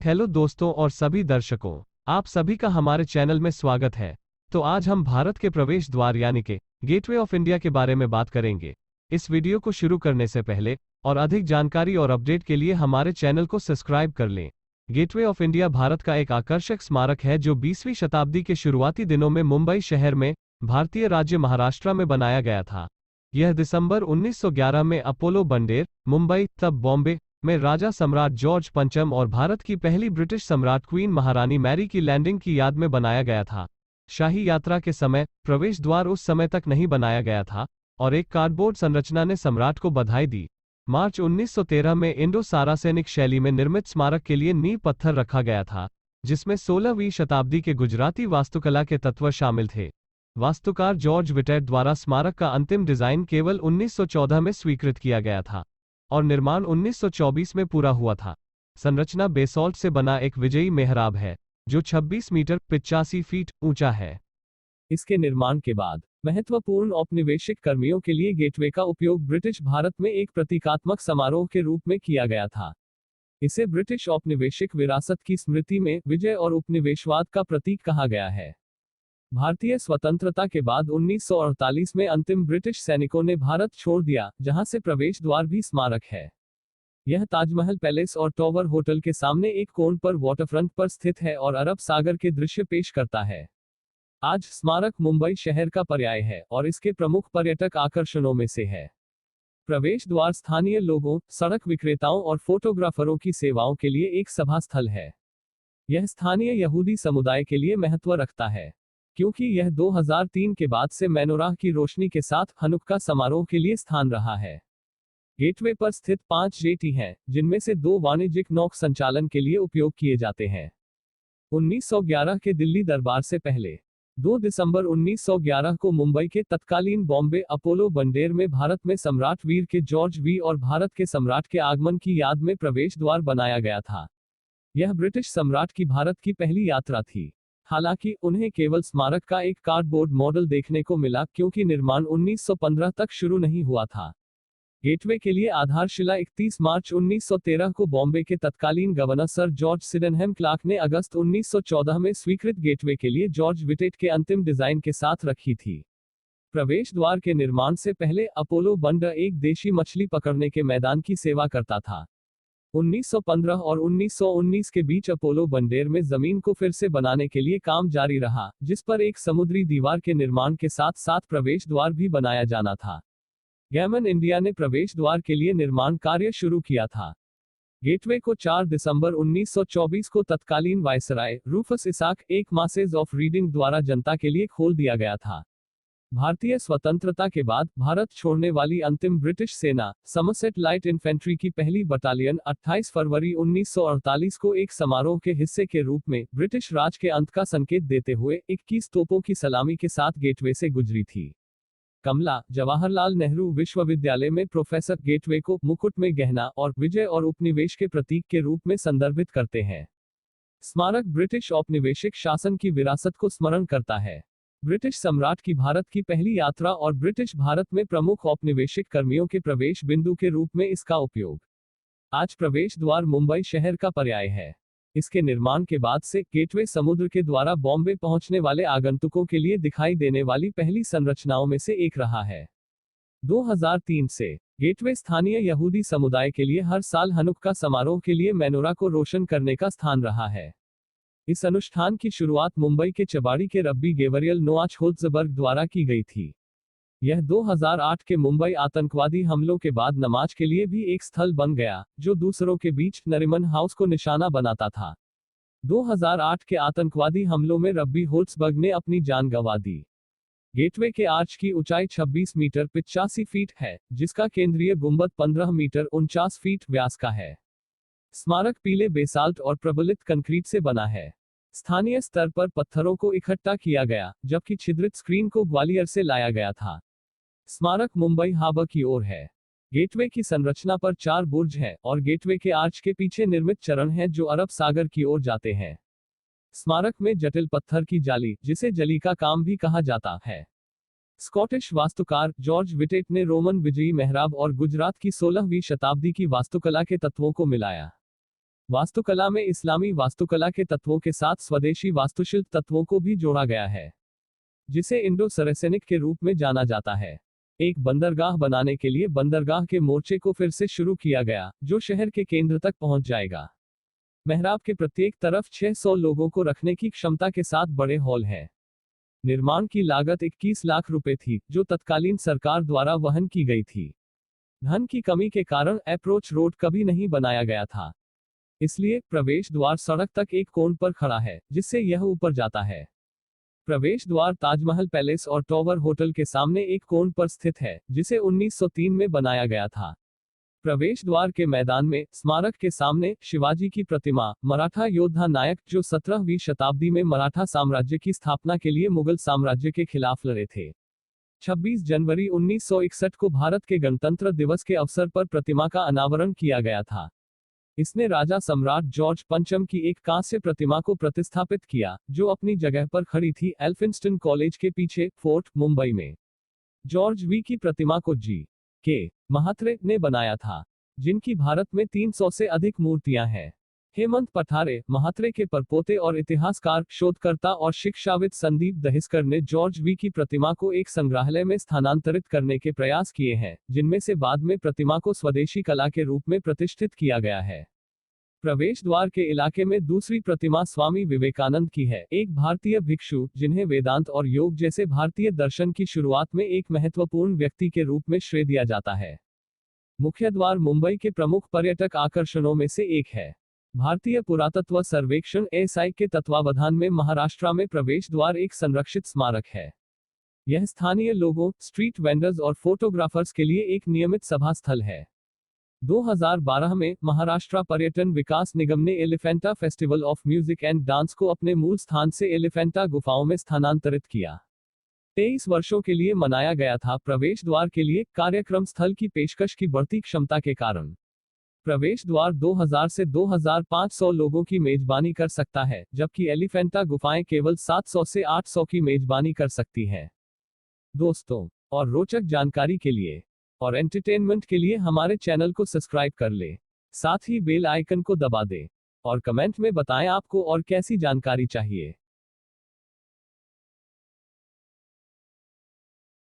Hello दोस्तों और सभी दर्शकों, आप सभी का हमारे चैनल में स्वागत है। तो आज हम भारत के प्रवेश द्वार यानी कि गेटवे ऑफ इंडिया के बारे में बात करेंगे। इस वीडियो को शुरू करने से पहले और अधिक जानकारी और अपडेट के लिए हमारे चैनल को सब्सक्राइब कर लें। गेटवे ऑफ इंडिया भारत का एक आकर्षक स्मारक है जो 20वीं शताब्दी के शुरुआती दिनों में मुंबई शहर में भारतीय राज्य महाराष्ट्र में बनाया गया था। यह दिसंबर 1911 में अपोलो बंडेर, मुंबई तब बॉम्बे में राजा सम्राट जॉर्ज पंचम और भारत की पहली ब्रिटिश सम्राट क्वीन महारानी मैरी की लैंडिंग की याद में बनाया गया था। शाही यात्रा के समय प्रवेश द्वार उस समय तक नहीं बनाया गया था और एक कार्डबोर्ड संरचना ने सम्राट को बधाई दी। मार्च 1913 में इंडो सारासेनिक शैली में निर्मित स्मारक के लिए नींव पत्थर रखा गया था, जिसमें 16वीं शताब्दी के गुजराती वास्तुकला के तत्व शामिल थे। वास्तुकार जॉर्ज विटेट द्वारा स्मारक का अंतिम डिजाइन केवल 1914 में स्वीकृत किया गया था और निर्माण 1924 में पूरा हुआ था। संरचना बेसॉल्ट से बना एक विजयी मेहराब है, जो 26 मीटर 85 फीट ऊंचा है। इसके निर्माण के बाद महत्वपूर्ण औपनिवेशिक कर्मियों के लिए गेटवे का उपयोग ब्रिटिश भारत में एक प्रतीकात्मक समारोह के रूप में किया गया था। इसे ब्रिटिश औपनिवेशिक विरासत की स्मृति में विजय और उपनिवेशवाद का प्रतीक कहा गया है। भारतीय स्वतंत्रता के बाद 1948 में अंतिम ब्रिटिश सैनिकों ने भारत छोड़ दिया, जहां से प्रवेश द्वार भी स्मारक है। यह ताजमहल पैलेस और टॉवर होटल के सामने एक कोण पर वाटरफ्रंट पर स्थित है और अरब सागर के दृश्य पेश करता है। आज स्मारक मुंबई शहर का पर्याय है और इसके प्रमुख पर्यटक आकर्षणों में से है। प्रवेश द्वार स्थानीय लोगों, सड़क विक्रेताओं और फोटोग्राफरों की सेवाओं के लिए एक सभा स्थल है। यह स्थानीय यहूदी समुदाय के लिए महत्व रखता है, क्योंकि यह 2003 के बाद से मेनोराह की रोशनी के साथ हनुक्का समारोह के लिए स्थान रहा है। गेटवे पर स्थित 5 जेटी हैं, जिनमें से 2 वाणिज्यिक नौक संचालन के लिए उपयोग किए जाते हैं। 1911 के दिल्ली दरबार से पहले 2 दिसंबर 1911 को मुंबई के तत्कालीन बॉम्बे अपोलो बंडेर में भारत में सम्राट वीर के जॉर्ज वी और भारत के सम्राट के आगमन की याद में प्रवेश द्वार बनाया गया था। यह ब्रिटिश सम्राट की भारत की पहली यात्रा थी। हालांकि उन्हें केवल स्मारक का एक कार्डबोर्ड मॉडल देखने को मिला, क्योंकि निर्माण 1915 तक शुरू नहीं हुआ था। गेटवे के लिए आधारशिला 31 मार्च 1913 को बॉम्बे के तत्कालीन governor sir George Sydenham Clarke ने अगस्त 1914 में स्वीकृत गेटवे के लिए जॉर्ज विटेट के अंतिम डिजाइन के साथ रखी थी। प्रवेश द्वार के निर्माण से पहले अपोलो बंडर एक देशी मछली पकड़ने के मैदान की सेवा करता था। 1915 और 1919 के बीच अपोलो बंडेर में जमीन को फिर से बनाने के लिए काम जारी रहा, जिस पर एक समुद्री दीवार के निर्माण के साथ साथ प्रवेश द्वार भी बनाया जाना था। गैमन इंडिया ने प्रवेश द्वार के लिए निर्माण कार्य शुरू किया था। गेटवे को 4 दिसंबर 1924 को तत्कालीन वायसराय रूफस इसाक एक मासेज ऑफ रीडिंग द्वारा जनता के लिए खोल दिया गया था। भारतीय स्वतंत्रता के बाद भारत छोड़ने वाली अंतिम ब्रिटिश सेना समरसेट लाइट इन्फेंट्री की पहली बटालियन 28 फरवरी 1948 को एक समारोह के हिस्से के रूप में ब्रिटिश राज के अंत का संकेत देते हुए 21 तोपों की सलामी के साथ गेटवे से गुजरी थी। कमला जवाहरलाल नेहरू विश्वविद्यालय में प्रोफेसर गेटवे को मुकुट में गहना और विजय और उपनिवेश के प्रतीक के रूप में संदर्भित करते हैं। स्मारक ब्रिटिश औपनिवेशिक शासन की विरासत को स्मरण करता है। ब्रिटिश सम्राट की भारत की पहली यात्रा और ब्रिटिश भारत में प्रमुख औपनिवेशिक कर्मियों के प्रवेश बिंदु के रूप में इसका उपयोग। आज प्रवेश द्वार मुंबई शहर का पर्याय है। इसके निर्माण के बाद से गेटवे समुद्र के द्वारा बॉम्बे पहुंचने वाले आगंतुकों के लिए दिखाई देने वाली पहली संरचनाओं में से एक रहा है। 2003 से गेटवे स्थानीय यहूदी समुदाय के लिए हर साल हनुक्का समारोह के लिए मेनोरा को रोशन करने का स्थान रहा है। इस अनुष्ठान की शुरुआत मुंबई के चबाड़ी के रब्बी गेवरियल नोआच होल्ज़बर्ग द्वारा की गई थी। यह 2008 के मुंबई आतंकवादी हमलों के बाद नमाज के लिए भी एक स्थल बन गया, जो दूसरों के बीच नरिमन हाउस को निशाना बनाता था। 2008 के आतंकवादी हमलों में रब्बी होल्ज़बर्ग ने अपनी जान गंवा दी। गेटवे के आर्च की ऊंचाई 26 मीटर 85 फीट है, जिसका केंद्रीय गुंबद 15 मीटर 49 फीट व्यास का है। स्मारक पीले बेसाल्ट और प्रबलित कंक्रीट से बना है। स्थानीय स्तर पर पत्थरों को इकट्ठा किया गया, जबकि छिद्रित स्क्रीन को ग्वालियर से लाया गया था। स्मारक मुंबई हार्बर की ओर है। गेटवे की संरचना पर 4 बुर्ज हैं और गेटवे के आर्च के पीछे निर्मित चरण हैं जो अरब सागर की ओर जाते हैं। स्मारक में जटिल पत्थर की जाली, जिसे जली का काम भी कहा जाता है। स्कॉटिश वास्तुकार जॉर्ज विटेट ने रोमन विजयी मेहराब और गुजरात की 16वीं शताब्दी की वास्तुकला के तत्वों को मिलाया। वास्तुकला में इस्लामी वास्तुकला के तत्वों के साथ स्वदेशी वास्तुशिल्प तत्वों को भी जोड़ा गया है, जिसे इंडो सरेसेनिक के रूप में जाना जाता है। एक बंदरगाह बनाने के लिए बंदरगाह के मोर्चे को फिर से शुरू किया गया, जो शहर के केंद्र तक पहुंच जाएगा। मेहराब के प्रत्येक तरफ 600 लोगों को रखने की क्षमता के साथ बड़े हॉल हैं। निर्माण की लागत 21 लाख रुपए थी, जो तत्कालीन सरकार द्वारा वहन की गई थी। धन की कमी के कारण अप्रोच रोड कभी नहीं बनाया गया था, इसलिए प्रवेश द्वार सड़क तक एक कोण पर खड़ा है, जिससे यह ऊपर जाता है। प्रवेश द्वार ताजमहल पैलेस और टॉवर होटल के सामने एक कोण पर स्थित है, जिसे 1903 में बनाया गया था। प्रवेश द्वार के मैदान में स्मारक के सामने शिवाजी की प्रतिमा, मराठा योद्धा नायक जो 17वीं शताब्दी में मराठा साम्राज्य की स्थापना के लिए मुगल साम्राज्य के खिलाफ लड़े थे। 26 जनवरी 1961 को भारत के गणतंत्र दिवस के अवसर पर प्रतिमा का अनावरण किया गया था। इसने राजा सम्राट जॉर्ज पंचम की एक कांस्य प्रतिमा को प्रतिस्थापित किया, जो अपनी जगह पर खड़ी थी एल्फिंस्टन कॉलेज के पीछे, फोर्ट, मुंबई में। जॉर्ज वी की प्रतिमा को जी के महात्रे ने बनाया था, जिनकी भारत में 300 से अधिक मूर्तियां हैं। हेमंत पठारे, महात्रे के परपोते और इतिहासकार, शोधकर्ता और शिक्षाविद संदीप दहिसकर ने जॉर्ज वी की प्रतिमा को एक संग्रहालय में स्थानांतरित करने के प्रयास किए हैं, जिनमें से बाद में प्रतिमा को स्वदेशी कला के रूप में प्रतिष्ठित किया गया है। प्रवेश द्वार के इलाके में दूसरी प्रतिमा स्वामी विवेकानंद की है, एक भारतीय भिक्षु जिन्हें वेदांत और योग जैसे भारतीय दर्शन की शुरुआत में एक महत्वपूर्ण व्यक्ति के रूप में श्रेय दिया जाता है। मुख्य द्वार मुंबई के प्रमुख पर्यटक आकर्षणों में से एक है। भारतीय पुरातत्व सर्वेक्षण (एएसआई) के तत्वावधान में महाराष्ट्र में प्रवेश द्वार एक संरक्षित स्मारक है। यह स्थानीय लोगों, स्ट्रीट वेंडर्स और फोटोग्राफर्स के लिए एक नियमित सभा स्थल है। 2012 में महाराष्ट्र पर्यटन विकास निगम ने Elephanta festival of music and dance को अपने मूल स्थान से एलिफेंटा गुफाओं में स्थानांतरित किया। 23 वर्षों के लिए मनाया गया था। प्रवेश द्वार के लिए कार्यक्रम स्थल की पेशकश की बढ़ती क्षमता के कारण प्रवेश द्वार 2000 से 2500 लोगों की मेजबानी कर सकता है, जबकि एलिफेंटा गुफाएं केवल 700 से 800 की मेजबानी कर सकती हैं। दोस्तों, और रोचक जानकारी के लिए और एंटरटेनमेंट के लिए हमारे चैनल को सब्सक्राइब कर ले, साथ ही बेल आइकन को दबा दे और कमेंट में बताएं आपको और कैसी जानकारी चाहिए।